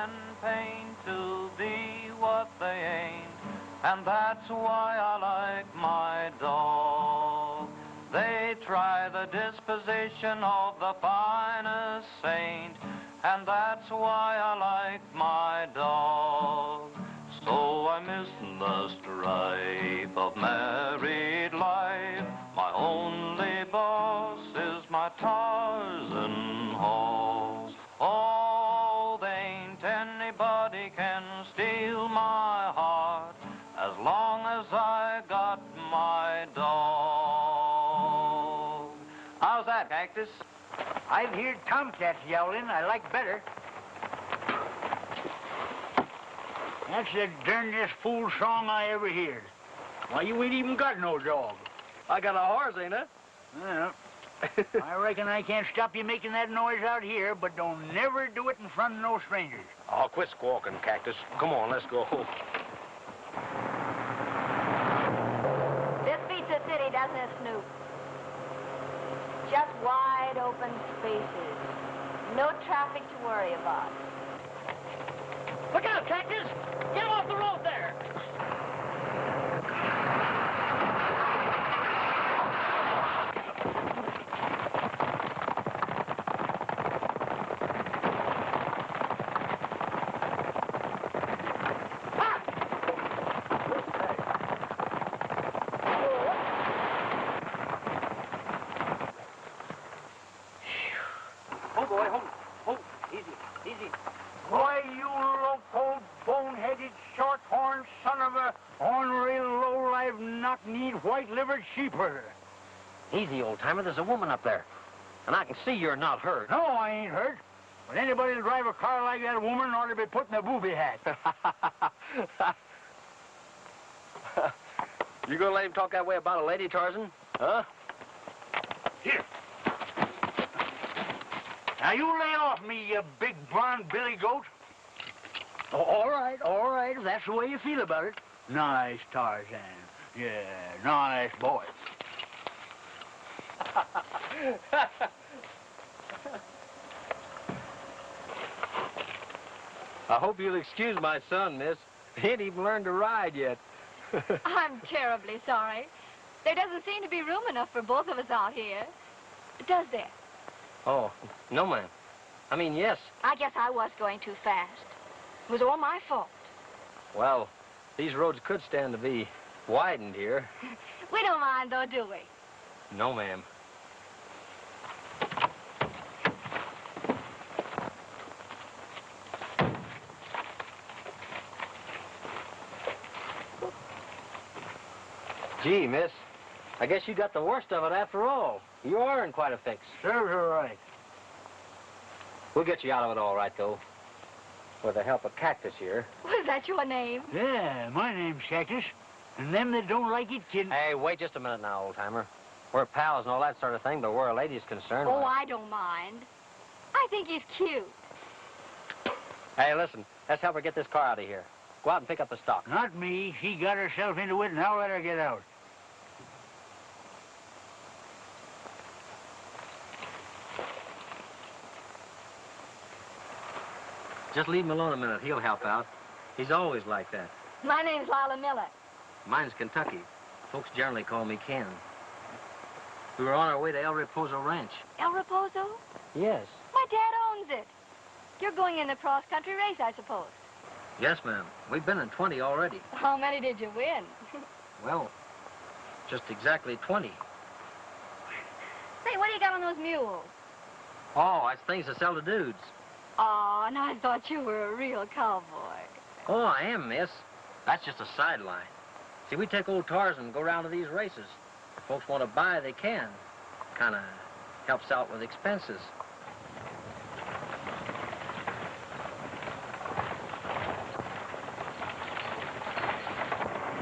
and pain to be what they ain't, and that's why I like my dog. They try the disposition of the finest saint, and that's why I like my dog. So I miss the strife of married life. My only boss is my Tarzan horse. Oh, there ain't anybody can steal my heart as long as I got my dog. How's that, Cactus? I've heard tomcats yowling. I like better. That's the darndest fool song I ever heard. Why, you ain't even got no dog. I got a horse, ain't I? Well, I reckon I can't stop you making that noise out here, but don't never do it in front of no strangers. Oh, quit squawking, Cactus. Come on, let's go. This beats the city, doesn't it, Snoop? Just wide open spaces. No traffic to worry about. Look out, Cactus! Get off the road there! White-livered sheep herder. Easy, old-timer. There's a woman up there. And I can see you're not hurt. No, I ain't hurt. But anybody that drive a car like that woman ought to be put in a booby hat. You gonna let him talk that way about a lady, Tarzan? Huh? Here. Now you lay off me, you big blonde billy goat. Oh, all right, if that's the way you feel about it. Nice, Tarzan. Yeah, nice boy. I hope you'll excuse my son, miss. He ain't even learned to ride yet. I'm terribly sorry. There doesn't seem to be room enough for both of us out here. Does there? Oh, no, ma'am. I mean, yes. I guess I was going too fast. It was all my fault. Well, these roads could stand to be widened here. We don't mind, though, do we? No, ma'am. Gee, miss, I guess you got the worst of it after all. You are in quite a fix. Serves her right. We'll get you out of it all right, though. With the help of Cactus here. Was that your name? Yeah, my name's Cactus. And them that don't like it can... Hey, wait just a minute now, old-timer. We're pals and all that sort of thing, but where a lady's concerned... Oh, I don't mind. I think he's cute. Hey, listen, let's help her get this car out of here. Go out and pick up the stock. Not me. She got herself into it, and I'll let her get out. Just leave him alone a minute. He'll help out. He's always like that. My name's Lila Miller. Mine's Kentucky. Folks generally call me Ken. We were on our way to El Reposo Ranch. El Reposo? Yes. My dad owns it. You're going in the cross-country race, I suppose. Yes, ma'am. We've been in 20 already. How many did you win? Well, just exactly 20. Say, what do you got on those mules? Oh, that's things to sell to dudes. Oh, and I thought you were a real cowboy. Oh, I am, miss. That's just a sideline. See, we take old Tarzan and go round to these races. If folks want to buy, they can. Kind of helps out with expenses.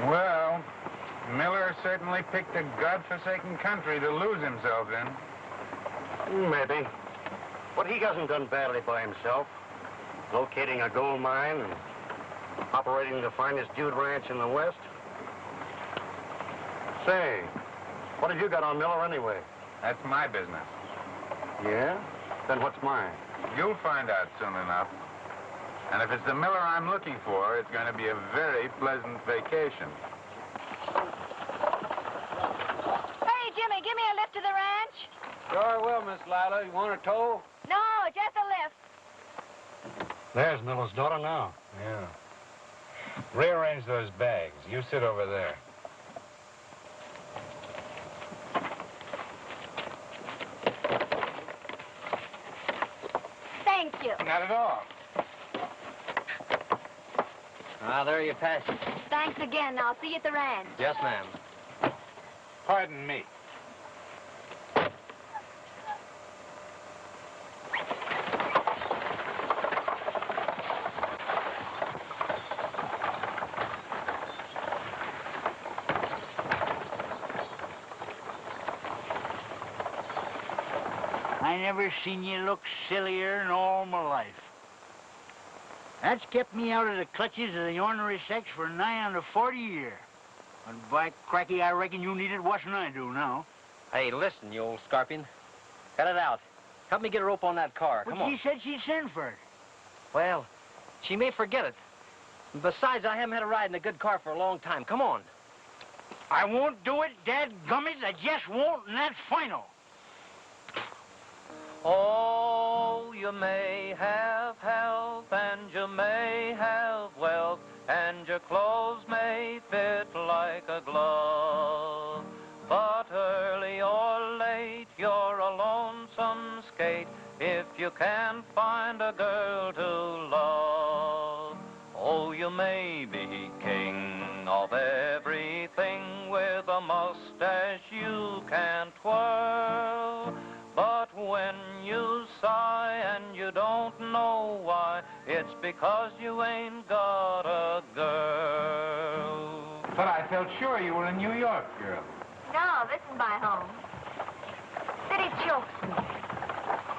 Well, Miller certainly picked a godforsaken country to lose himself in. Maybe. But he hasn't done badly by himself. Locating a gold mine and operating the finest Jude ranch in the West. Say, what have you got on Miller anyway? That's my business. Yeah? Then what's mine? You'll find out soon enough. And if it's the Miller I'm looking for, it's going to be a very pleasant vacation. Hey, Jimmy, give me a lift to the ranch. Sure will, Miss Lila. You want a tow? No, just a lift. There's Miller's daughter now. Yeah. Rearrange those bags. You sit over there. Thank you. Not at all. Ah, there you pass it. Thanks again. I'll see you at the ranch. Yes, ma'am. Pardon me. I never seen you look sillier in all my life. That's kept me out of the clutches of the ornery sex for nigh on to 40 years. And by cracky, I reckon you need it worse than I do now. Hey, listen, you old scorpion. Cut it out. Help me get a rope on that car. But Come on. she said she'd send for it. Well, she may forget it. Besides, I haven't had a ride in a good car for a long time. Come on. I won't do it, dadgummit. I just won't, and that's final. Oh, you may have health and you may have wealth and your clothes may fit like a glove. But early or late, you're a lonesome skate if you can't find a girl to love. Oh, you may be king of everything with a mustache you can't twirl. But when you sigh and you don't know why, it's because you ain't got a girl. But I felt sure you were a New York girl. No, this is my home. City chokes me.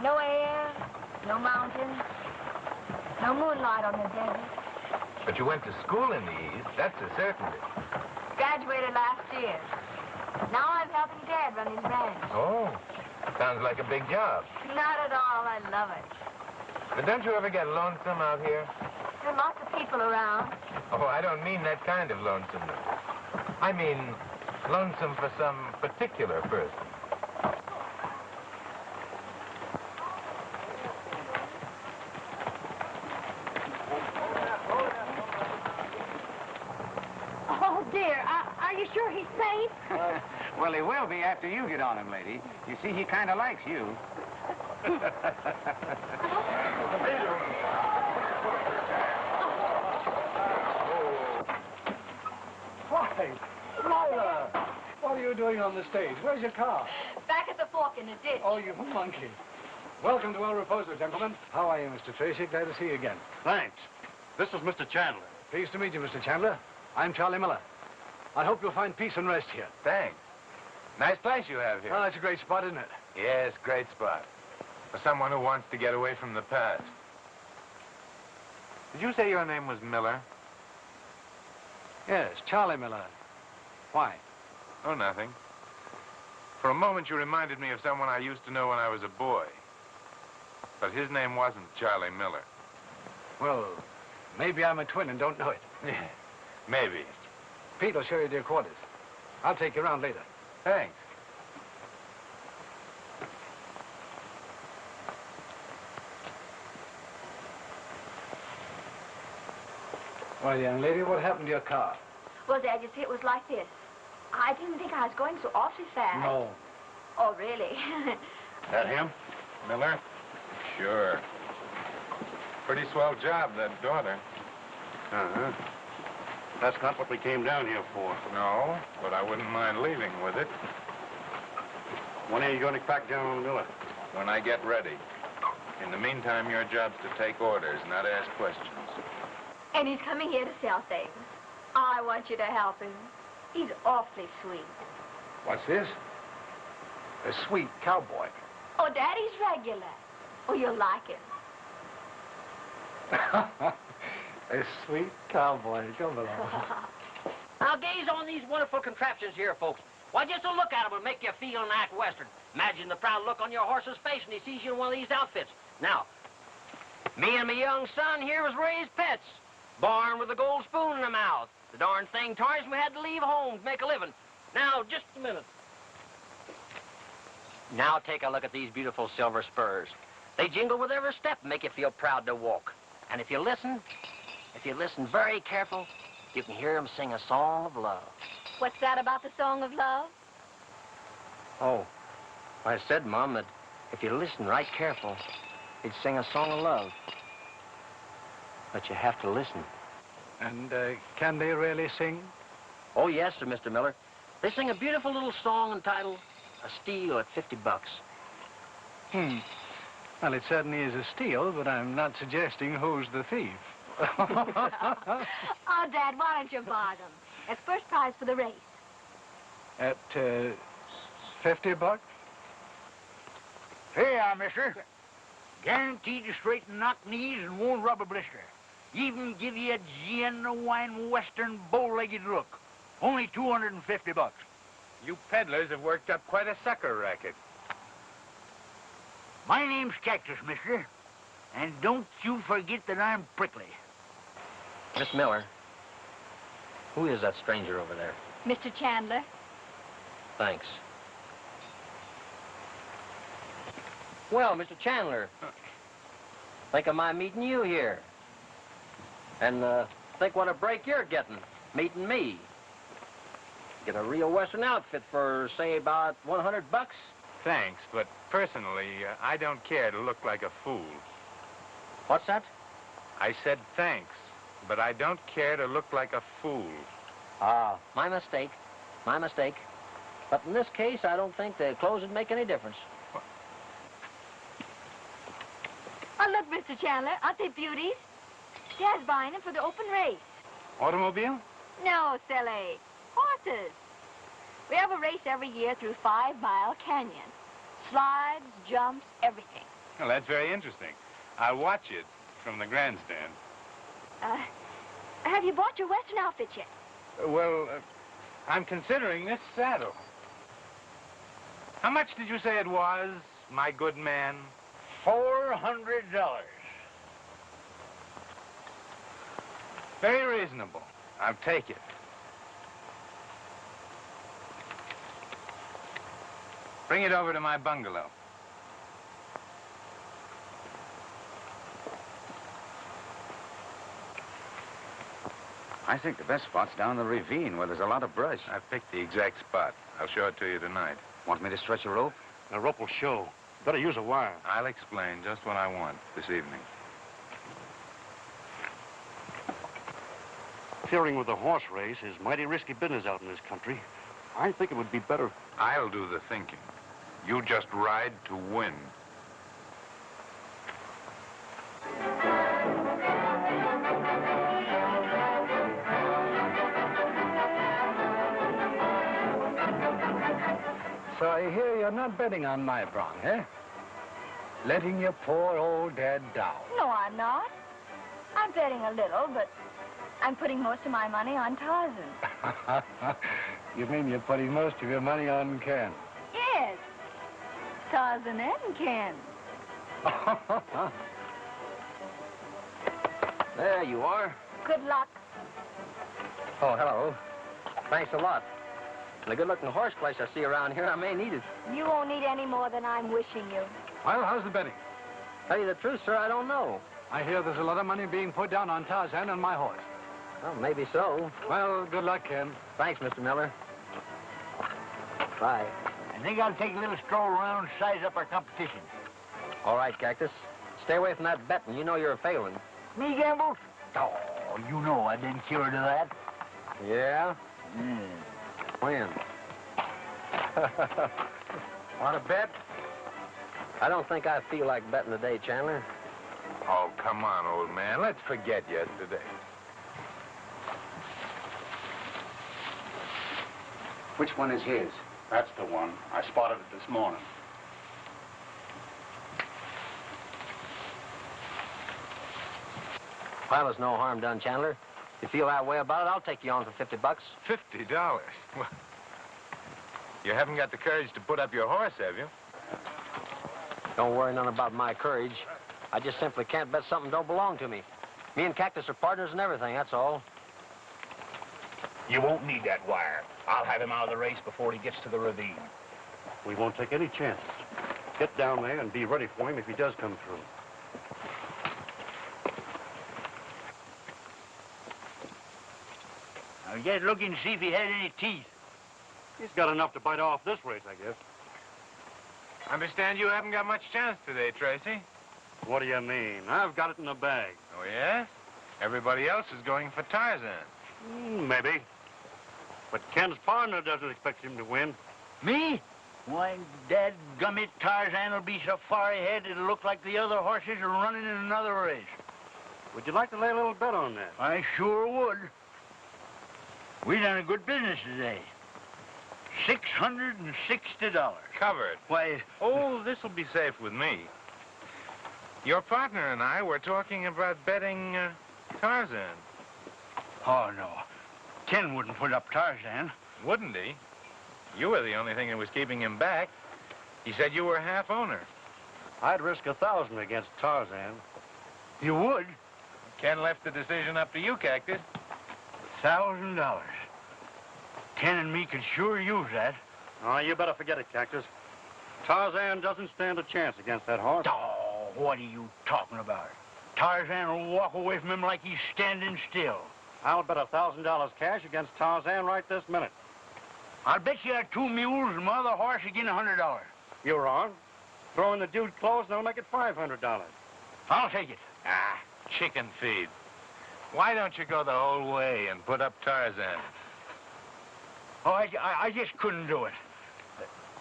No air, no mountains, no moonlight on the desert. But you went to school in the East, that's a certainty. Graduated last year. Now I'm helping Dad run his ranch. Oh, sounds like a big job. Not at all. I love it. But don't you ever get lonesome out here? There are lots of people around. Oh, I don't mean that kind of lonesomeness. I mean lonesome for some particular person. Oh, dear. Are you sure he's safe? Well, he will be after you get on him, lady. You see, he kind of likes you. Why, Lila, what are you doing on the stage? Where's your car? Back at the fork in the ditch. Oh, you monkey. Welcome to El Reposo, gentlemen. How are you, Mr. Tracy? Glad to see you again. Thanks. This is Mr. Chandler. Pleased to meet you, Mr. Chandler. I'm Charlie Miller. I hope you'll find peace and rest here. Thanks. Nice place you have here. Oh, it's a great spot, isn't it? Yes, great spot. For someone who wants to get away from the past. Did you say your name was Miller? Yes, Charlie Miller. Why? Oh, nothing. For a moment, you reminded me of someone I used to know when I was a boy. But his name wasn't Charlie Miller. Well, maybe I'm a twin and don't know it. Maybe. Pete will show you to your quarters. I'll take you around later. Thanks. Well, young lady, what happened to your car? Well, Dad, you see, it was like this. I didn't think I was going so awfully fast. No. Oh, really? That him? Miller? Sure. Pretty swell job, that daughter. Uh-huh. That's not what we came down here for. No, but I wouldn't mind leaving with it When are you going to crack down on Miller? when I get ready. In the meantime, your job's to take orders, not ask questions. And he's coming here to sell things. I want you to help him. He's awfully sweet. What's this? A sweet cowboy. Oh, Daddy's regular. Oh, you'll like him. A sweet cowboy. Come along. Now gaze on these wonderful contraptions here, folks. Why, just a look at them will make you feel and act Western. Imagine the proud look on your horse's face when he sees you in one of these outfits. Now, Me and my young son here was raised pets, born with a gold spoon in the mouth. The darn thing tore us and we had to leave home to make a living. Now, just a minute. Now take a look at these beautiful silver spurs. They jingle with every step and make you feel proud to walk. And if you listen very careful, you can hear them sing a song of love. What's that about the song of love? Oh, I said, Mom, that if you listen right careful, they'd sing a song of love. But you have to listen. And can they really sing? Oh, yes, sir, Mr. Miller. They sing a beautiful little song entitled A Steal at $50. Well, it certainly is a steal, but I'm not suggesting who's the thief. Oh, Dad, why don't you buy them? It's first prize for the race. At $50? Here you are, mister. Guaranteed to straighten knock knees and won't rub a blister. Even give you a genuine Western bow-legged look. Only $250. You peddlers have worked up quite a sucker racket. My name's Cactus, mister. And don't you forget that I'm prickly. Miss Miller, who is that stranger over there? Mr. Chandler. Thanks. Well, Mr. Chandler, think of my meeting you here. And think what a break you're getting, meeting me. Get a real Western outfit for, say, about $100. Thanks, but personally, I don't care to look like a fool. What's that? I said thanks, but I don't care to look like a fool. Ah, my mistake. My mistake. But in this case, I don't think the clothes would make any difference. Oh, look, Mr. Chandler, aren't they beauties? Dad's buying them for the open race. Automobile? No, silly. Horses. We have a race every year through 5 Mile Canyon. Slides, jumps, everything. Well, that's very interesting. I'll watch it from the grandstand. Have you bought your Western outfit yet? Well, I'm considering this saddle. How much did you say it was, my good man? $400. Very reasonable. I'll take it. Bring it over to my bungalow. I think the best spot's down the ravine where there's a lot of brush. I've picked the exact spot. I'll show it to you tonight. Want me to stretch a rope? The rope will show. Better use a wire. I'll explain just what I want this evening. Interfering with a horse race is mighty risky business out in this country. I think it would be better. I'll do the thinking. You just ride to win. So I hear you're not betting on my bronc, eh? Letting your poor old dad down. No, I'm not. I'm betting a little, but I'm putting most of my money on Tarzan. You mean you're putting most of your money on Ken? Yes. Tarzan and Ken. There you are. Good luck. Oh, hello. Thanks a lot. And a good-looking horse place I see around here, I may need it. You won't need any more than I'm wishing you. Well, how's the betting? Tell you the truth, sir, I don't know. I hear there's a lot of money being put down on Tarzan and my horse. Well, maybe so. Well, good luck, Ken. Thanks, Mr. Miller. Bye. I think I'll take a little stroll around, size up our competition. All right, Cactus. Stay away from that betting. You know you're a failing. Me gamble? Oh, you know I've been cured of that. Yeah? Mm. When? Want to bet? I don't think I feel like betting today, Chandler. Oh, come on, old man. Let's forget yesterday. Which one is his? That's the one. I spotted it this morning. Well, there's no harm done, Chandler. If you feel that way about it, I'll take you on for $50. $50? Well, you haven't got the courage to put up your horse, have you? Don't worry none about my courage. I just simply can't bet something don't belong to me. Me and Cactus are partners and everything, that's all. You won't need that wire. I'll have him out of the race before he gets to the ravine. We won't take any chances. Get down there and be ready for him if he does come through. Now, just looking to see if he had any teeth. He's got enough to bite off this race, I guess. Understand you haven't got much chance today, Tracy. What do you mean? I've got it in the bag. Oh, yes? Everybody else is going for Tarzan. Maybe. But Ken's partner doesn't expect him to win. Me? Why, dadgummit, Tarzan will be so far ahead it'll look like the other horses are running in another race. Would you like to lay a little bet on that? I sure would. We done a good business today. $660. Covered. Why... Oh, this'll be safe with me. Your partner and I were talking about betting Tarzan. Oh, no. Ken wouldn't put up Tarzan. Wouldn't he? You were the only thing that was keeping him back. He said you were half owner. I'd risk $1,000 against Tarzan. You would? Ken left the decision up to you, Cactus. $1,000. Ken and me could sure use that. Oh, you better forget it, Cactus. Tarzan doesn't stand a chance against that horse. Oh, what are you talking about? Tarzan will walk away from him like he's standing still. I'll bet $1,000 cash against Tarzan right this minute. I'll bet you have 2 mules and my other horse again $100. You're wrong. Throw in the dude clothes and I'll make it $500. I'll take it. Ah, chicken feed. Why don't you go the whole way and put up Tarzan? Oh, I just couldn't do it.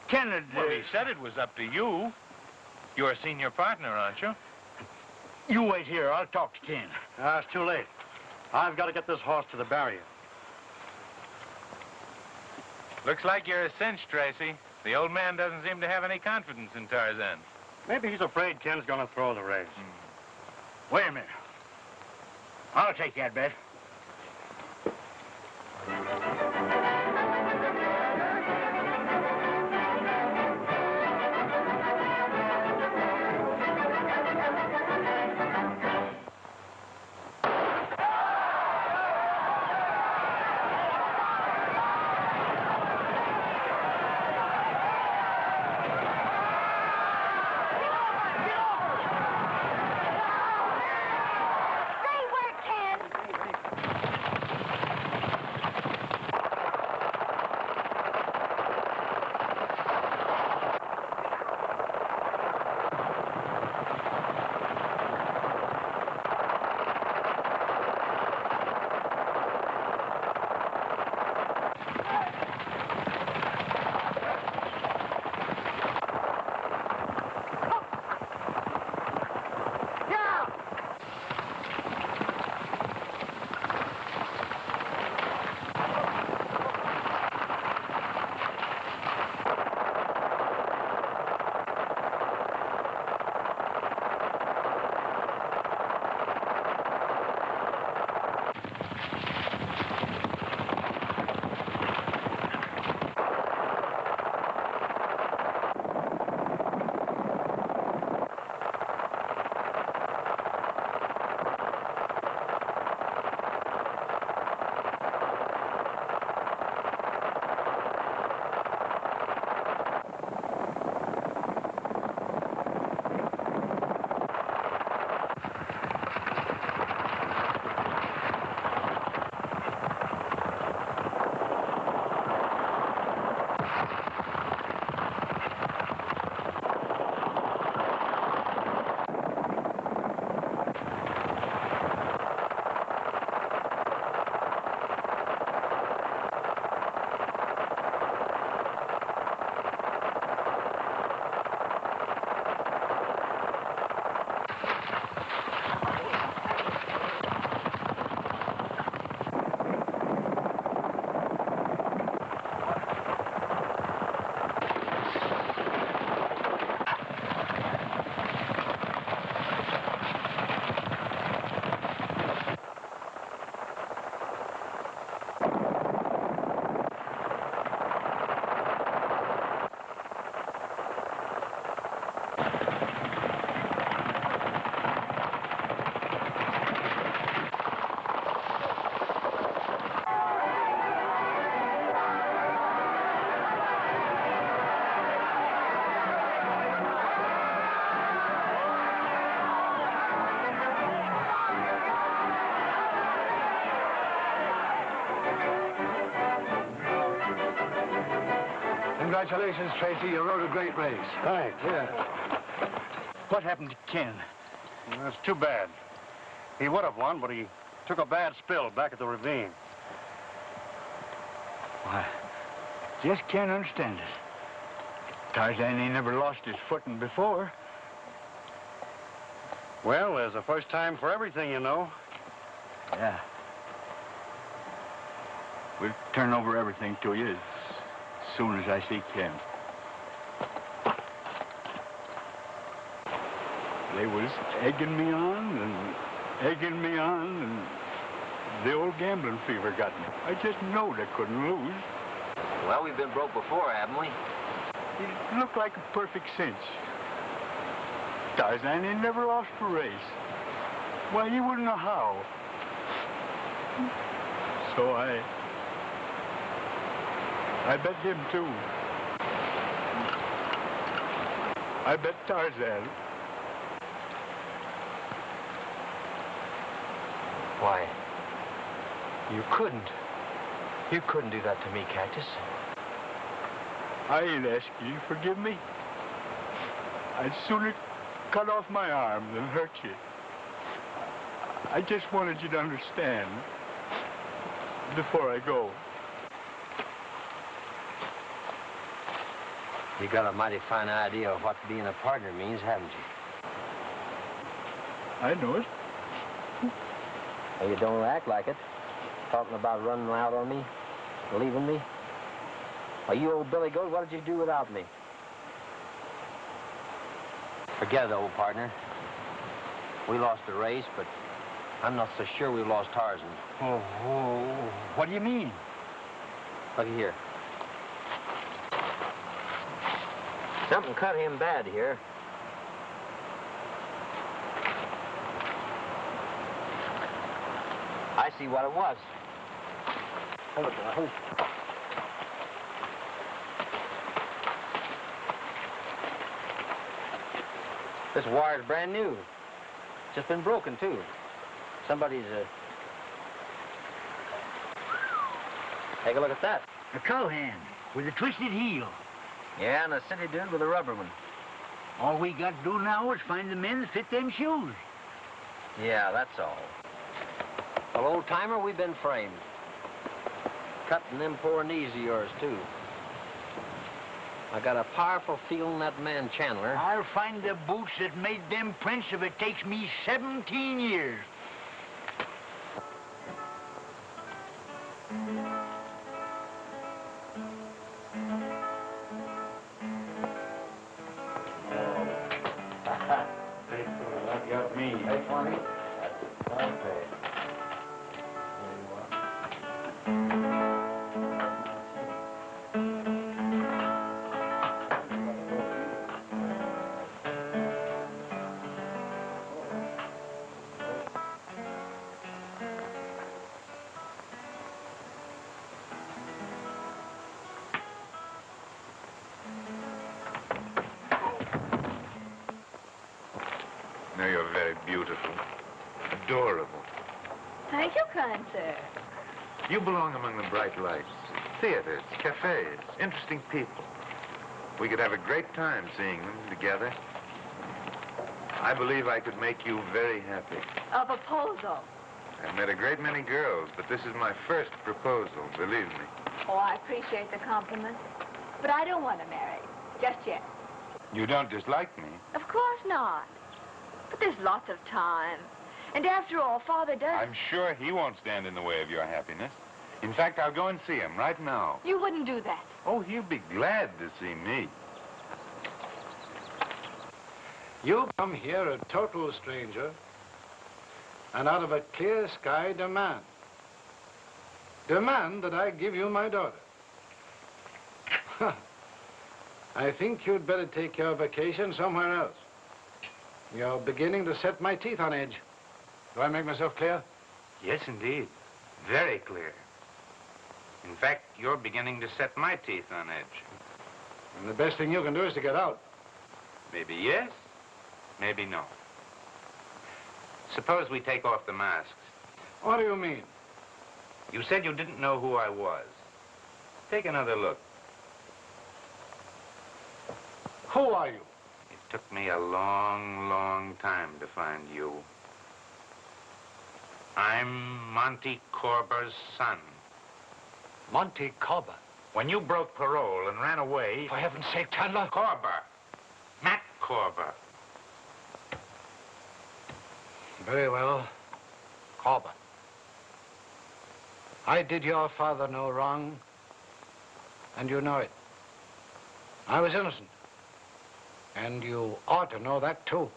Ken had... Well, he said it was up to you. You're a senior partner, aren't you? You wait here. I'll talk to Ken. It's too late. I've got to get this horse to the barrier. Looks like you're a cinch, Tracy. The old man doesn't seem to have any confidence in Tarzan. Maybe he's afraid Ken's going to throw the race. Wait a minute. I'll take that bet. Congratulations, Tracy. You rode a great race. Thanks. Yeah. What happened to Ken? That's too bad. He would have won, but he took a bad spill back at the ravine. Why, just can't understand it. Tarzan ain't never lost his footing before. Well, there's a first time for everything, you know. Yeah. We'll turn over everything to you as soon as I see Ken. They was egging me on and the old gambling fever got me. I just knowed I couldn't lose. Well, we've been broke before, haven't we? It looked like a perfect cinch. Tarzan ain't never lost a race. Well, you wouldn't know how. So I bet him too. I bet Tarzan. Why, you couldn't. You couldn't do that to me, Cactus. I ain't asking you to forgive me. I'd sooner cut off my arm than hurt you. I just wanted you to understand before I go. You got a mighty fine idea of what being a partner means, haven't you? I know it. Well, you don't act like it. Talking about running out on me, leaving me. Well, you old Billy Goat, what did you do without me? Forget it, old partner. We lost the race, but I'm not so sure we lost Tarzan. Oh, what do you mean? Look here. Something cut him bad here. I see what it was. Hold it, hold it. This wire's brand new. Just been broken, too. Somebody's, Take a look at that. A cowhand with a twisted heel. Yeah, and a city dude with a rubber one. All we got to do now is find the men that fit them shoes. Yeah, that's all. Well, old-timer, we've been framed. Cutting them poor knees of yours, too. I got a powerful feeling that man Chandler... I'll find the boots that made them prints if it takes me 17 years. That got me. Hey, 20. Okay. No, you're very beautiful. Adorable. Thank you, kind sir. You belong among the bright lights. Theaters, cafes, interesting people. We could have a great time seeing them together. I believe I could make you very happy. A proposal. I've met a great many girls, but this is my first proposal, believe me. Oh, I appreciate the compliment. But I don't want to marry. Just yet. You don't dislike me? Of course not. But there's lots of time. And after all, Father does... I'm sure he won't stand in the way of your happiness. In fact, I'll go and see him right now. You wouldn't do that. Oh, he'll be glad to see me. You come here a total stranger, and out of a clear sky demand. Demand that I give you my daughter. I think you'd better take your vacation somewhere else. You're beginning to set my teeth on edge. Do I make myself clear? Yes, indeed. Very clear. In fact, you're beginning to set my teeth on edge. And the best thing you can do is to get out. Maybe yes, maybe no. Suppose we take off the masks. What do you mean? You said you didn't know who I was. Take another look. Who are you? It took me a long, long time to find you. I'm Monty Corber's son. Monty Corber. When you broke parole and ran away... For heaven's sake, Chandler. Corber. Matt Corber. Very well. Corber. I did your father no wrong, and you know it. I was innocent, and you ought to know that, too.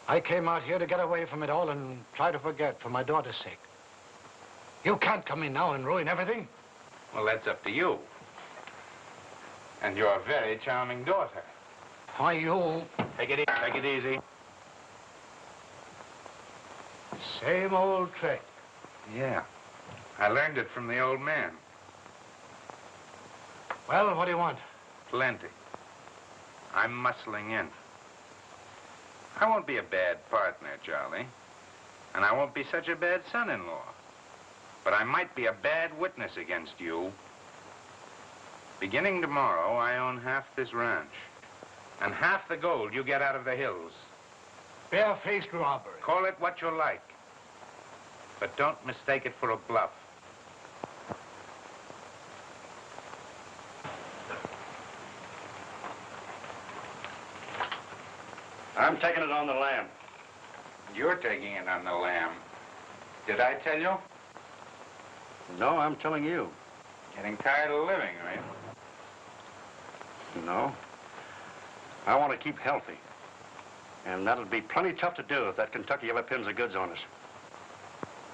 I came out here to get away from it all and try to forget for my daughter's sake. You can't come in now and ruin everything. Well, that's up to you. And your very charming daughter. Why, you... Take it easy. Take it easy. Same old trick. Yeah. I learned it from the old man. Well, what do you want? Plenty. I'm muscling in. I won't be a bad partner, Charlie. And I won't be such a bad son-in-law. But I might be a bad witness against you. Beginning tomorrow, I own half this ranch. And half the gold you get out of the hills. Barefaced robbery. Call it what you like. But don't mistake it for a bluff. I'm taking it on the lam. You're taking it on the lam. Did I tell you? No, I'm telling you. Getting tired of living, right? No. I want to keep healthy. And that'll be plenty tough to do if that Kentucky ever pins the goods on us.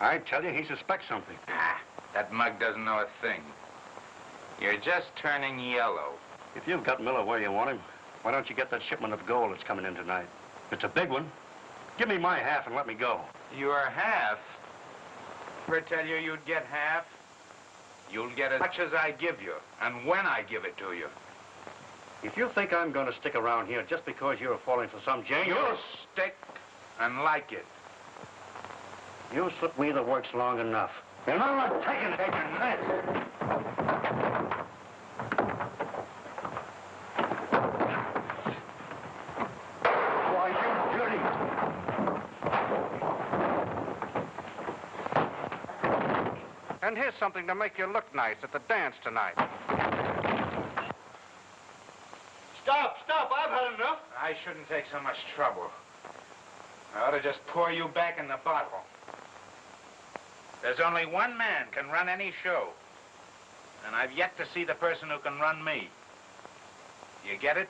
I tell you, he suspects something. Ah, that mug doesn't know a thing. You're just turning yellow. If you've got Miller where you want him, why don't you get that shipment of gold that's coming in tonight? It's a big one. Give me my half and let me go. Your half? Ever tell you you'd get half? You'll get as much as I give you, and when I give it to you. If you think I'm going to stick around here just because you're falling for some jang... You'll stick and like it. You slip me the works long enough. And I'm not taking this. Why, you dirty... And here's something to make you look nice at the dance tonight. Stop, I've had enough. I shouldn't take so much trouble. I ought to just pour you back in the bottle. There's only one man can run any show. And I've yet to see the person who can run me. You get it?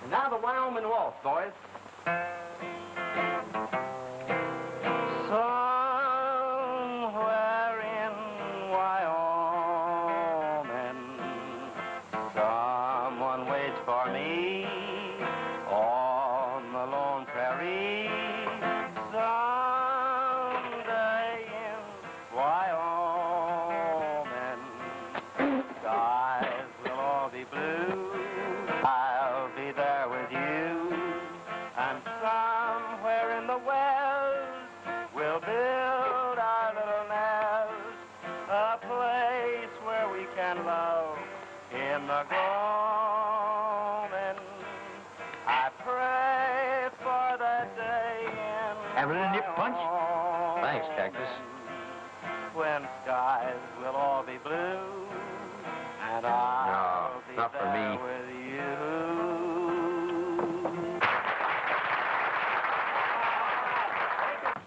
Now the Wyoming waltz, boys. Somewhere in Wyoming, someone waits for me on the and love in the gloaming. I pray for that day in Evelyn, a nip punch? Thanks, Cactus. when skies will all be blue and I'll be not for there me. with you.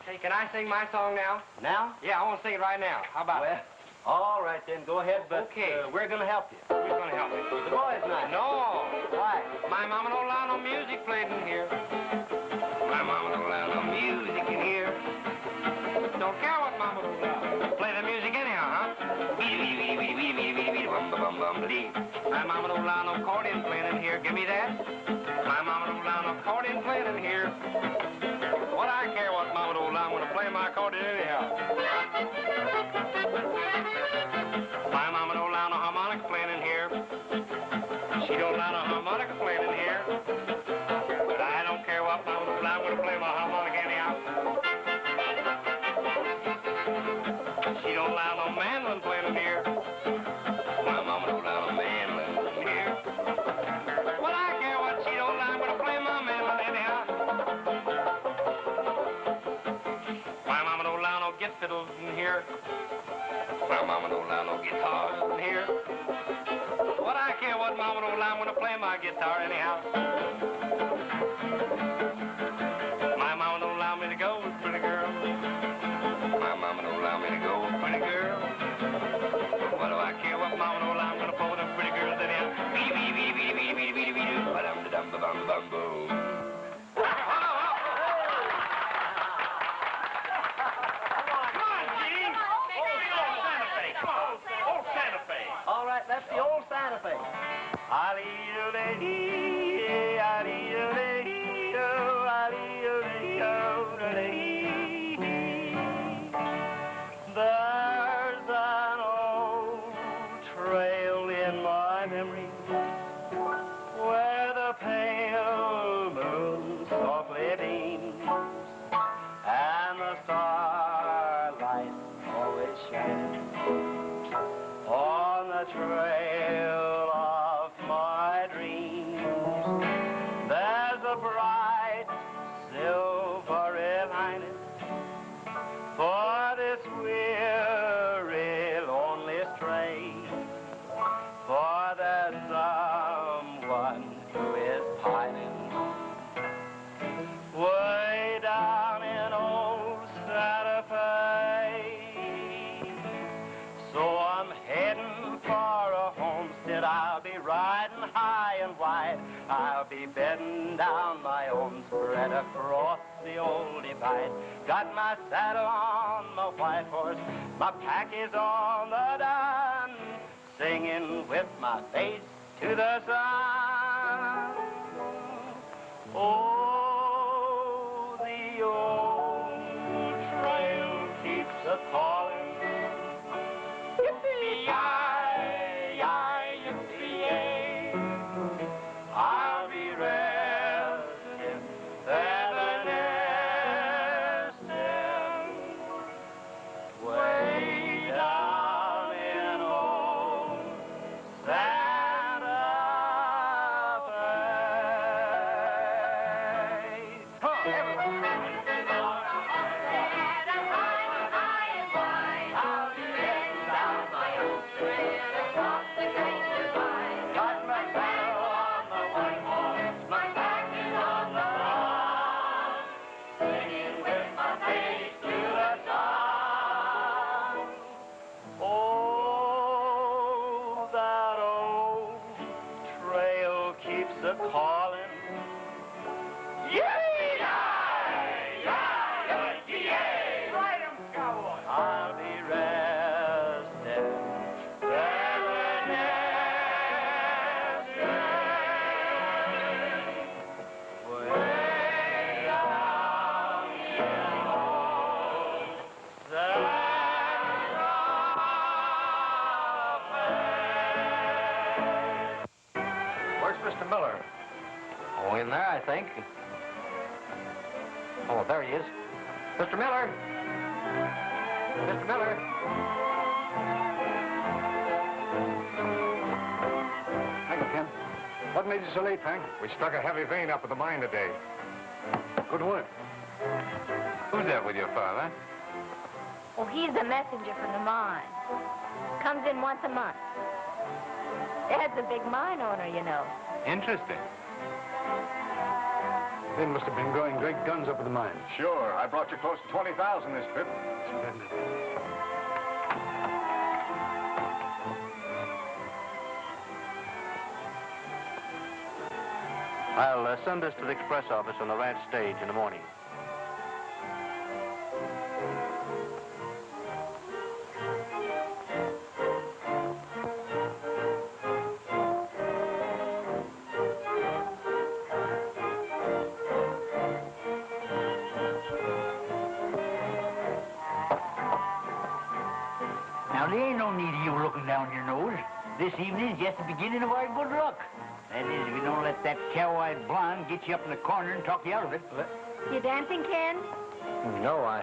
Hey, can I sing my song now? Now? Yeah, I want to sing it right now. How about Well, all right then, go ahead, but Okay. we're going to help you. Who's going to help me? The boys' night. No. Why? My mama don't allow no music played in here. My mama don't allow no music in here. Don't care what mama don't allow. Play the music anyhow, huh? My mama don't allow no accordion playing in here. Give me that. My mama don't allow no accordion playing in here. What I care what mama don't allow, I'm going to play my accordion anyhow. My mama don't allow no harmonica playing in here. She don't allow no harmonica playing in here. But I don't care what mama don't allow, I'm going to play my harmonica anyhow. She don't allow no mandolin playing in here. My mama don't allow no mandolin in here. Well, I care what she don't allow, I'm going to play my mandolin anyhow. My mama don't allow no gift fiddles in here. My mama don't allow no guitars in here. What I care what mama don't allow, I'm going to play my guitar anyhow. My mama don't allow me to go with pretty girls. My mama don't allow me to go with pretty girls. What do I care what mama don't allow, I'm going to pull with them pretty girls anyhow. Ba-dum-da-dum-ba-bum-ba-bum-boom. All right, that's the old Santa Fe. There's an old trail in my memory where the pale moon softly beams and the starlight always shines on the trail of my dreams. There's a bright silvery lining for this weary, lonely stray. For there's someone who is pining way down in old Santa Fe. So I'm heading for a homestead. I'll be riding high and wide. I'll be bedding down my own spread across the old divide. Got my saddle on my white horse. My pack is on the dun. Singing with my face to the sun. Oh, the old trail keeps a-calling. Yippee-yi-yi, yippee-yay. I'll be resting, feather nesting, way down in old Santa Fe. Oh, that old trail keeps a-calling. Yippee-yi-yi-yi-yay! Ride 'em, cowboy! I'll be resting, feather nesting, way down in old Santa Fe. Where's Mr. Miller? Oh, in there, I think. Oh, there he is. Mr. Miller! Mr. Miller! What made you so late, Frank? We struck a heavy vein up at the mine today. Good work. Who's that with your father? Oh, he's a messenger from the mine. Comes in once a month. Dad's a big mine owner, you know. Interesting. Men must have been growing great guns up at the mine. Sure. I brought you close to 20,000 this trip. Splendid. I'll send this to the express office on the ranch stage in the morning. Now, there ain't no need of you looking down your nose. This evening's just the beginning of our good luck. That is, if you don't let that cow-eyed blonde get you up in the corner and talk you out of it. You dancing, Ken? No, I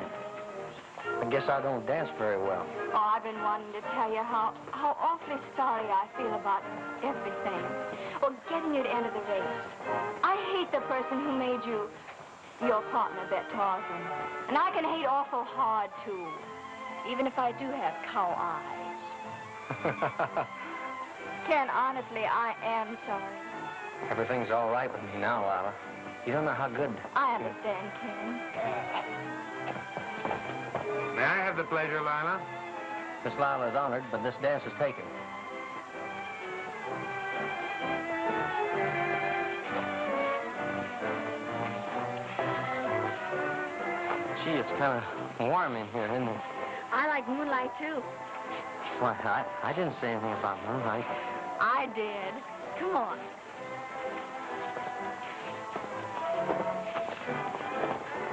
guess I don't dance very well. Oh, I've been wanting to tell you how awfully sorry I feel about everything. Well, getting you to enter the race. I hate the person who made you your partner, Bet Tarzan. And I can hate awful hard, too. Even if I do have cow eyes. Ken, honestly, I am sorry. Everything's all right with me now, Lila. You don't know how good... I understand, Ken. May I have the pleasure, Lila? Miss Lila is honored, but this dance is taken. Gee, it's kind of warm in here, isn't it? I like moonlight, too. Why, I didn't say anything about moonlight. I did. Come on.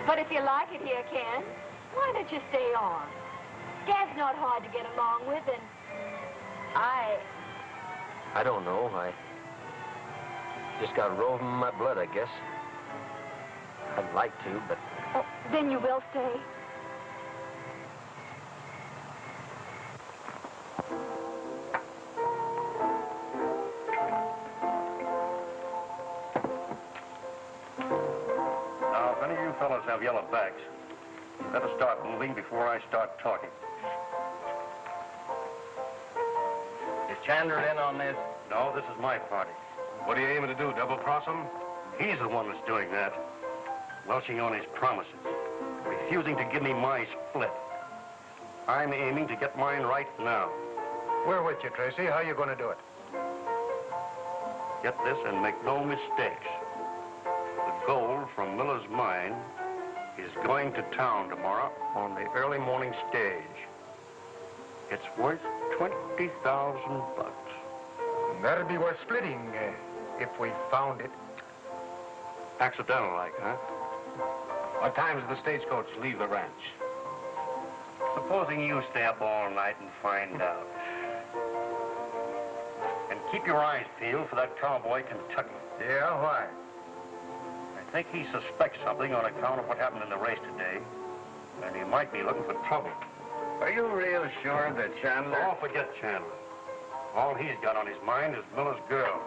But if you like it here, Ken, why don't you stay on? Dad's not hard to get along with, and I don't know. I just got roving in my blood, I guess. I'd like to, but... Oh, then you will stay? Now, if any of you fellas have yellow bags, you better start moving before I start talking. Is Chandler in on this? No, this is my party. What are you aiming to do, double-cross him? He's the one that's doing that. Welching on his promises. Refusing to give me my split. I'm aiming to get mine right now. We're with you, Tracy. How are you going to do it? Get this and make no mistakes. The gold from Miller's mine is going to town tomorrow on the early morning stage. It's worth $20,000. That'd be worth splitting if we found it. Accidental like, huh? What time does the stagecoach leave the ranch? Supposing you stay up all night and find out. And keep your eyes peeled for that Cowboy Kentucky. Yeah, why? I think he suspects something on account of what happened in the race today. And he might be looking for trouble. Are you real sure that Chandler... Oh, forget Chandler. All he's got on his mind is Miller's girl.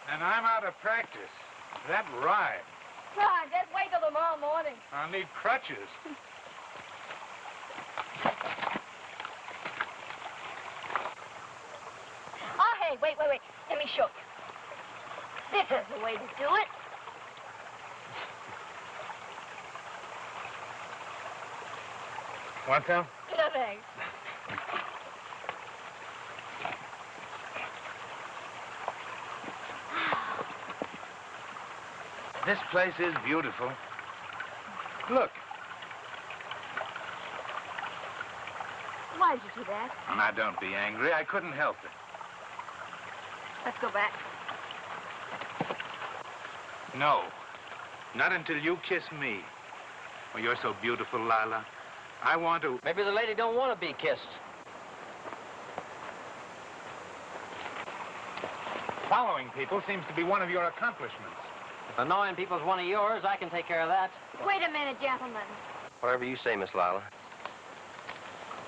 And I'm out of practice. That ride. Come on, just wait till tomorrow morning. I'll need crutches. Oh, hey, wait. Let me show you. This is the way to do it. Want some? No, thanks. This place is beautiful. Look. Why'd you do that? Now, don't be angry. I couldn't help it. Let's go back. No. Not until you kiss me. Oh, you're so beautiful, Lila. I want to... Maybe the lady don't want to be kissed. Following people seems to be one of your accomplishments. If annoying people's one of yours, I can take care of that. Wait a minute, gentlemen. Whatever you say, Miss Lila.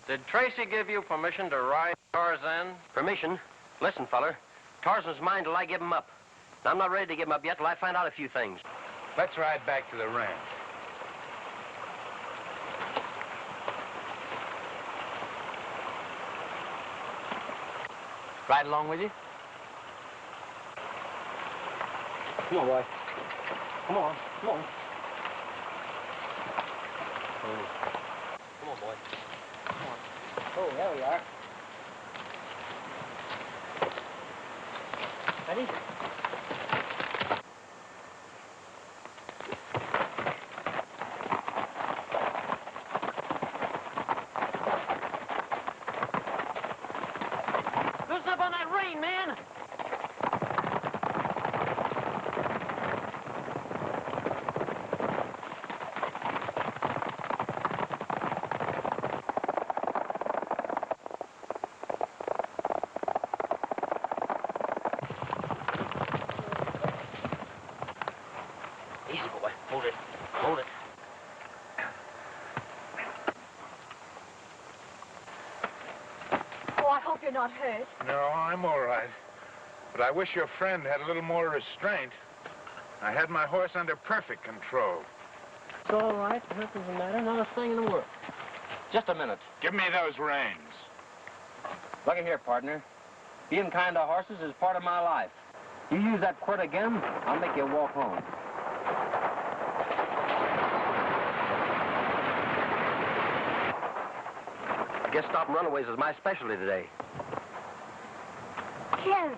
Did Tracy give you permission to ride Tarzan? Permission? Listen, feller. Tarzan's mine till I give him up. Now, I'm not ready to give him up yet till I find out a few things. Let's ride back to the ranch. Ride along with you? Come on, boy. Come on. Come on. Come on, boy. Come on. Oh, there we are. Ready? Loosen up on that rein, man! Easy, boy. Hold it. Hold it. Oh, I hope you're not hurt. No, I'm all right. But I wish your friend had a little more restraint. I had my horse under perfect control. It's all right. Nothing's the matter. Not a thing in the world. Just a minute. Give me those reins. Look at here, partner. Being kind to horses is part of my life. You use that quirt again, I'll make you walk home. I guess stopping runaways is my specialty today. Ken.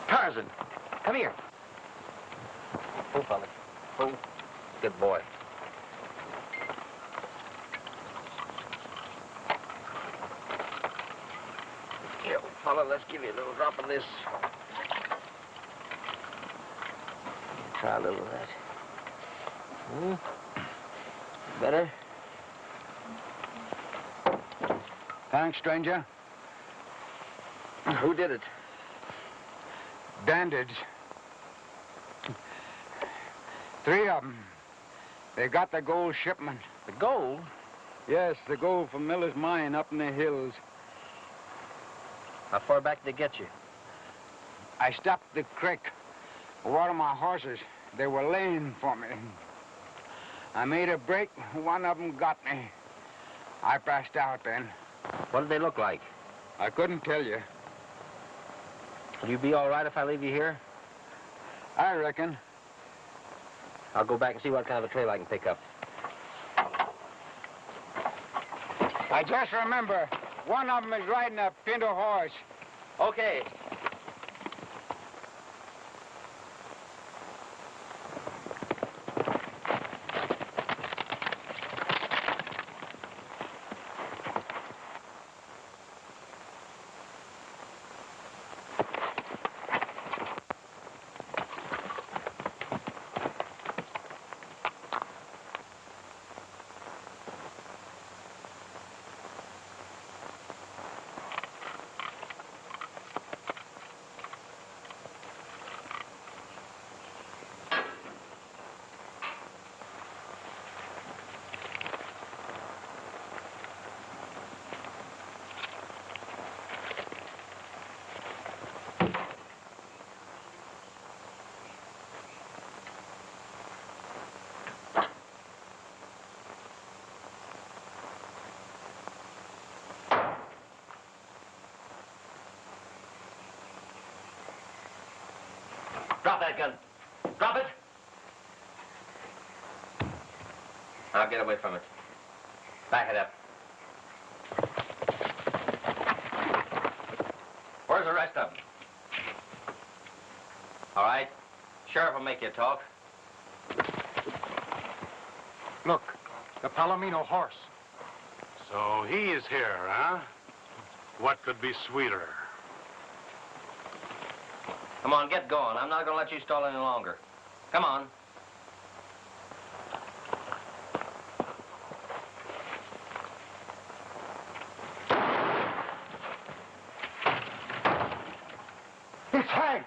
Tarzan, come here. Oh, fella. Oh, good boy. Here, fella, let's give you a little drop of this. Try a little of that. Better? Thanks, stranger. Who did it? Bandits. 3 of them. They got the gold shipment. The gold? Yes, the gold from Miller's mine up in the hills. How far back did they get you? I stopped the creek. Water my horses. They were laying for me. I made a break. One of them got me. I passed out then. What did they look like? I couldn't tell you. Will you be all right if I leave you here? I reckon. I'll go back and see what kind of a trail I can pick up. I just remember, one of them is riding a pinto horse. Okay. Drop that gun. Drop it. Now get away from it. Back it up. Where's the rest of them? All right. Sheriff will make you talk. Look, the Palomino horse. So he is here, huh? What could be sweeter? Come on, get going. I'm not going to let you stall any longer. Come on. It's Hank!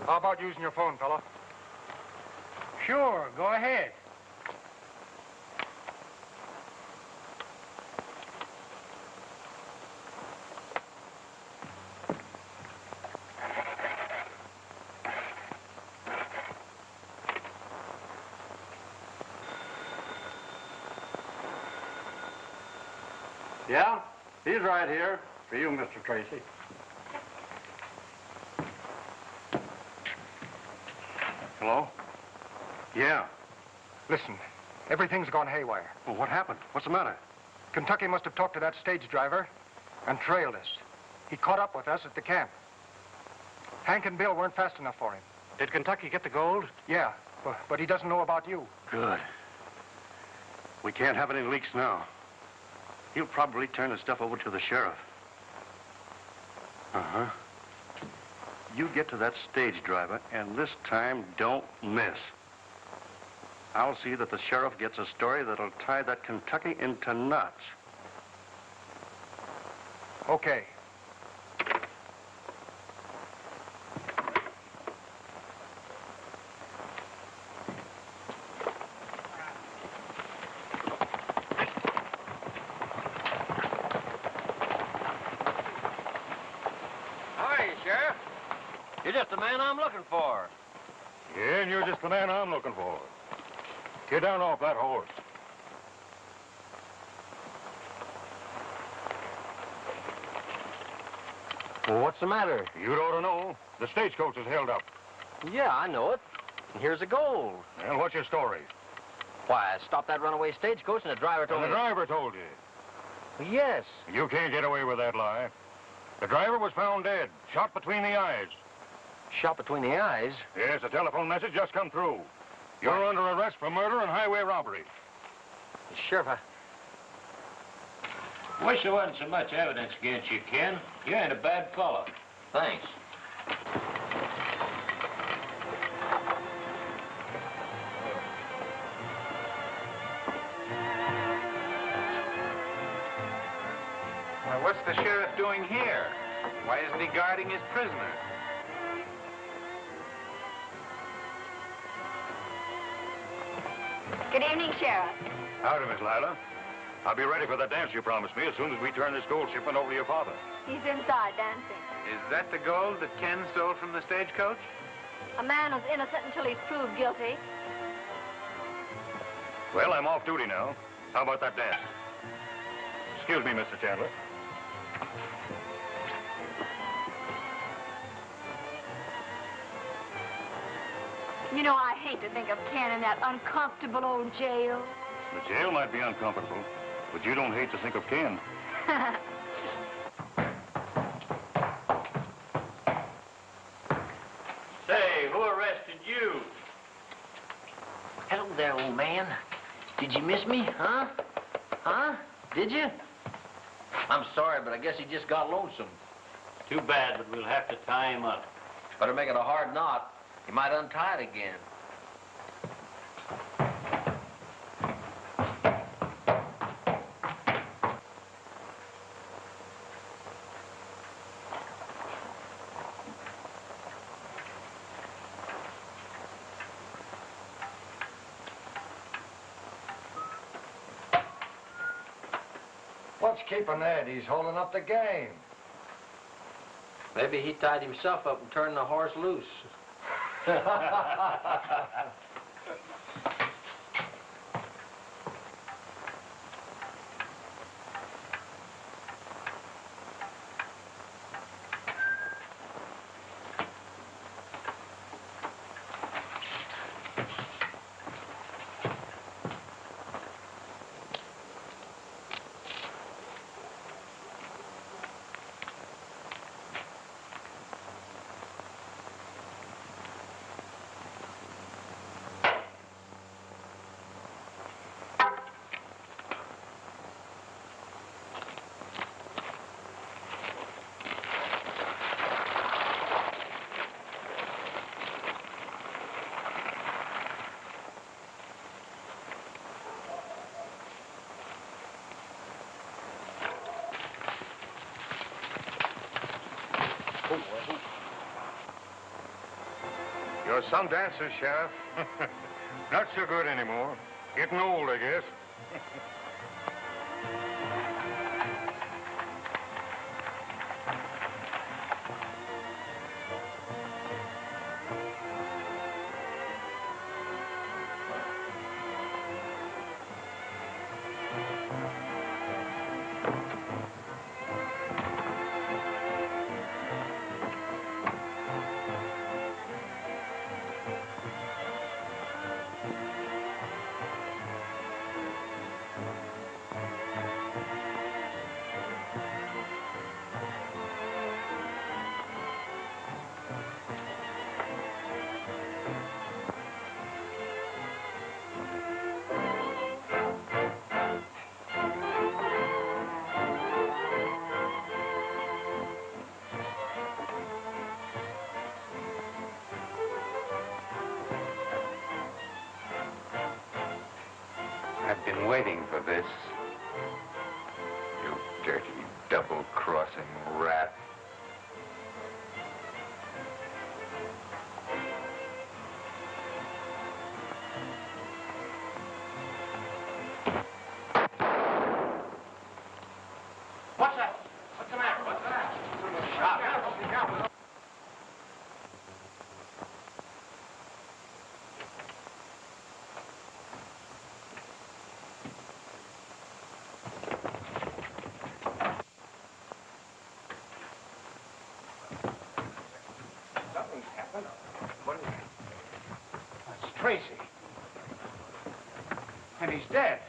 How about using your phone, fella? Sure, go ahead. Yeah? He's right here. For you, Mr. Tracy. Hello? Yeah. Listen, everything's gone haywire. Well, what happened? What's the matter? Kentucky must have talked to that stage driver and trailed us. He caught up with us at the camp. Hank and Bill weren't fast enough for him. Did Kentucky get the gold? Yeah, but he doesn't know about you. Good. We can't have any leaks now. He'll probably turn the stuff over to the sheriff. Uh-huh. You get to that stage driver, and this time, don't miss. I'll see that the sheriff gets a story that'll tie that Kentucky into knots. Okay. You're just the man I'm looking for. Yeah, and you're just the man I'm looking for. Get down off that horse. Well, what's the matter? You'd ought to know. The stagecoach is held up. Yeah, I know it. And here's the gold. And what's your story? Why, I stopped that runaway stagecoach and the driver told me... And the driver told you? Yes. You can't get away with that lie. The driver was found dead, shot between the eyes. Shot between the eyes? Yes, a telephone message just come through. You're under arrest for murder and highway robbery. Sheriff, Wish there wasn't so much evidence against you, Ken. You ain't a bad fellow. Thanks. Well, what's the sheriff doing here? Why isn't he guarding his prisoner? Good evening, Sheriff. Howdy, Miss Lila. I'll be ready for that dance you promised me as soon as we turn this gold shipment over to your father. He's inside dancing. Is that the gold that Ken stole from the stagecoach? A man is innocent until he's proved guilty. Well, I'm off duty now. How about that dance? Excuse me, Mr. Chandler. You know, I hate to think of Ken in that uncomfortable old jail. The jail might be uncomfortable, but you don't hate to think of Ken. Say, who arrested you? Hello there, old man. Did you miss me, huh? Huh? Did you? I'm sorry, but I guess he just got lonesome. Too bad, but we'll have to tie him up. Better make it a hard knot. He might untie it again. what's keeping Ed? He's holding up the game. Maybe he tied himself up and turned the horse loose. You're some dancer, Sheriff. Not so good anymore. Getting old, I guess. I've been waiting for this. You dirty, double-crossing rat. What's that? What's the matter? What's the matter? Something's happened. What is it? That's Tracy. And he's dead.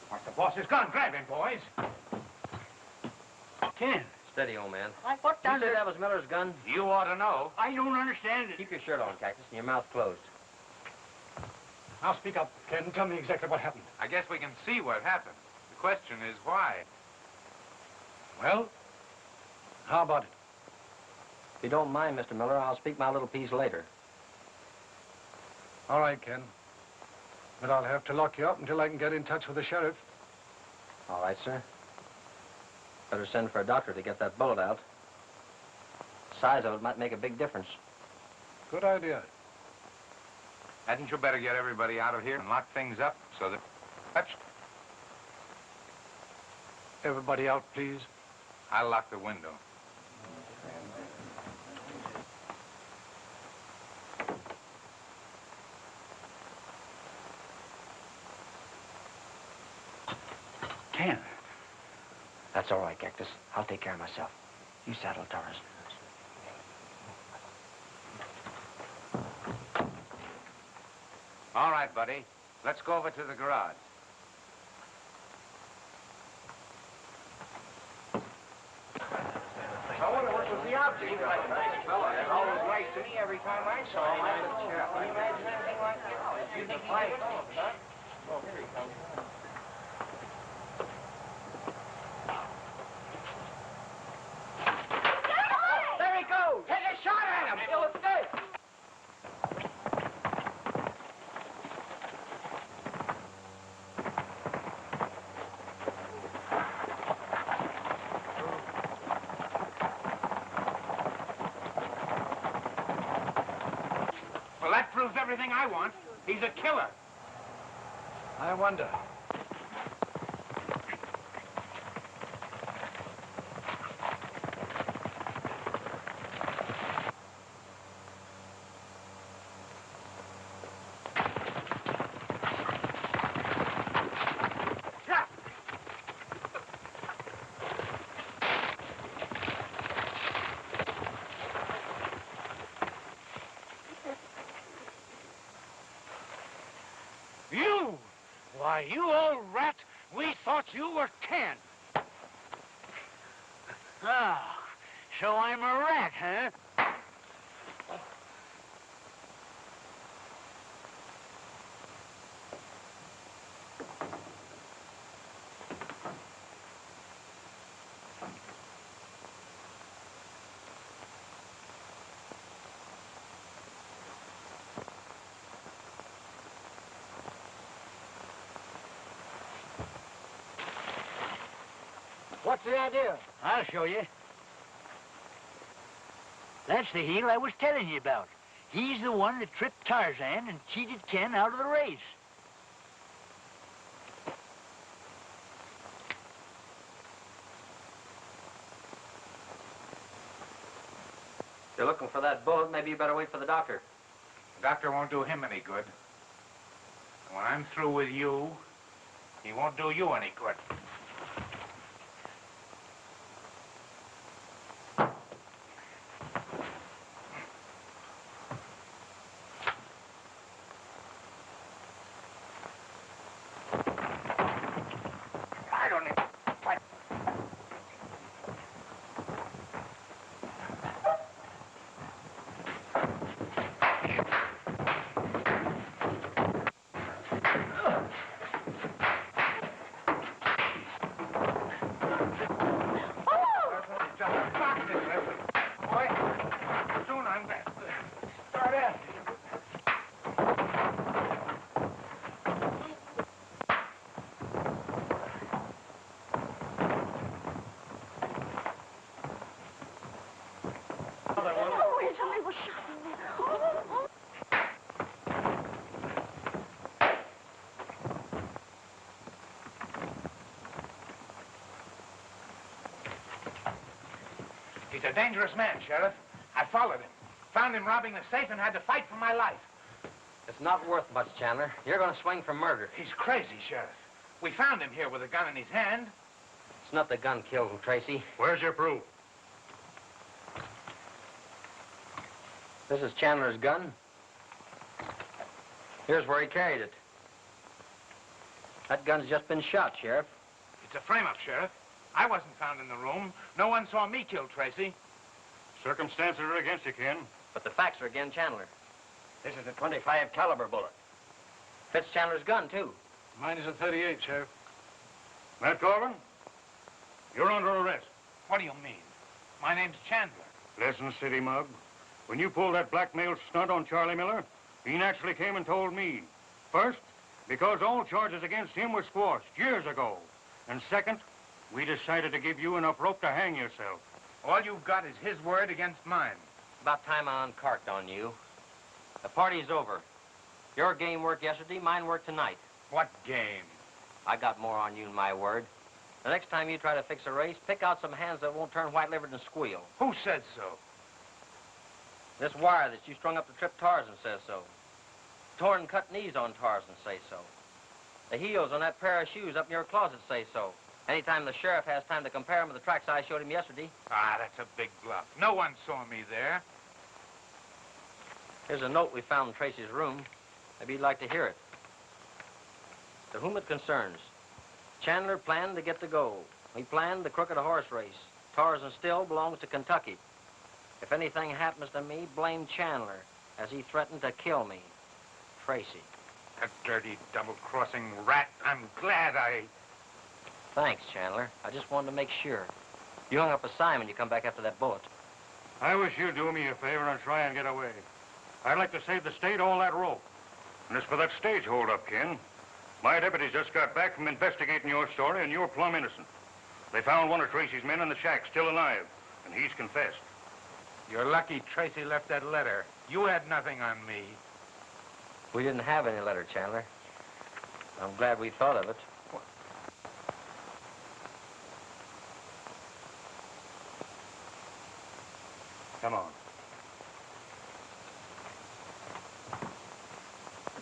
Why, the boss is gone. Grab him, boys. Ken, Steady, old man. what You down said there? that was Miller's gun? You ought to know. I don't understand it. Keep your shirt on, Cactus, and your mouth closed. Now speak up, Ken. Tell me exactly what happened. I guess we can see what happened. The question is why. Well, how about it? If you don't mind, Mr. Miller, I'll speak my little piece later. All right, Ken. But I'll have to lock you up until I can get in touch with the sheriff. All right, sir. Better send for a doctor to get that bullet out. The size of it might make a big difference. Good idea. Hadn't you better get everybody out of here and lock things up so that... Everybody out, please. I'll lock the window. Ken. That's all right, Cactus. I'll take care of myself. You saddle Taurus. All right, buddy. Let's go over to the garage. I wonder what was the object. Seems like a nice fella. That's always nice to me every time I saw him. Can you imagine anything like that? You think he's a good one, huh? Oh, here he comes. There he goes! Take a shot at him! He'll escape! Well, that proves everything I want. He's a killer. I wonder. Why, you old rat, we thought you were 10. Ah, so I'm a rat, huh? What's the idea? I'll show you. That's the heel I was telling you about. He's the one that tripped Tarzan and cheated Ken out of the race. If you're looking for that bullet, maybe you better wait for the doctor. The doctor won't do him any good. When I'm through with you, he won't do you any good. He's a dangerous man, Sheriff. I followed him, found him robbing the safe, and had to fight for my life. It's not worth much, Chandler. You're going to swing for murder. He's crazy, Sheriff. We found him here with a gun in his hand. It's not the gun killed him, Tracy. Where's your proof? This is Chandler's gun. Here's where he carried it. That gun's just been shot, Sheriff. It's a frame-up, Sheriff. I wasn't found in the room. No one saw me kill Tracy. Circumstances are against you, Ken. But the facts are against Chandler. This is a .25 caliber bullet. Fits Chandler's gun, too. Mine is a .38, Sheriff. Matt Corbin, you're under arrest. What do you mean? My name's Chandler. Listen, city mug. When you pulled that blackmail stunt on Charlie Miller, he naturally came and told me. First, because all charges against him were squashed years ago. And second, we decided to give you enough rope to hang yourself. All you've got is his word against mine. About time I uncarked on you. The party's over. Your game worked yesterday, mine worked tonight. What game? I got more on you than my word. The next time you try to fix a race, pick out some hands that won't turn white-livered and squeal. Who said so? This wire that you strung up to trip Tarzan says so. Torn and cut knees on Tarzan say so. The heels on that pair of shoes up in your closet say so. Anytime the sheriff has time to compare them with the tracks I showed him yesterday. Ah, that's a big bluff. No one saw me there. Here's a note we found in Tracy's room. Maybe you'd like to hear it. To whom it concerns, Chandler planned to get the gold. He planned the crooked horse race. Tarzan still belongs to Kentucky. If anything happens to me, blame Chandler, as he threatened to kill me. Tracy. That dirty, double-crossing rat. I'm glad I... Thanks, Chandler. I just wanted to make sure. You hung up a sign when you come back after that bullet. I wish you'd do me a favor and try and get away. I'd like to save the state all that rope. And as for that stage holdup, Ken, my deputies just got back from investigating your story, and you're plumb innocent. They found one of Tracy's men in the shack, still alive, and he's confessed. You're lucky Tracy left that letter. You had nothing on me. We didn't have any letter, Chandler. I'm glad we thought of it. Come on.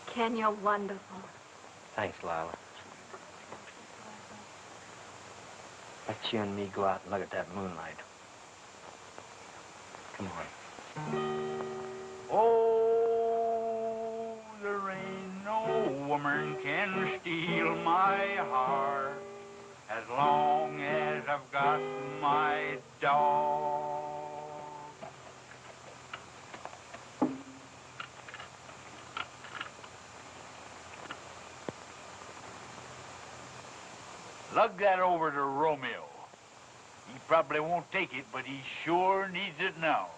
Ken, you're wonderful. Thanks, Lila. Let you and me go out and look at that moonlight. Come on. Oh, there ain't no woman iron can steal my heart as long as I've got my dog. Lug that over to Romeo. He probably won't take it, but he sure needs it now.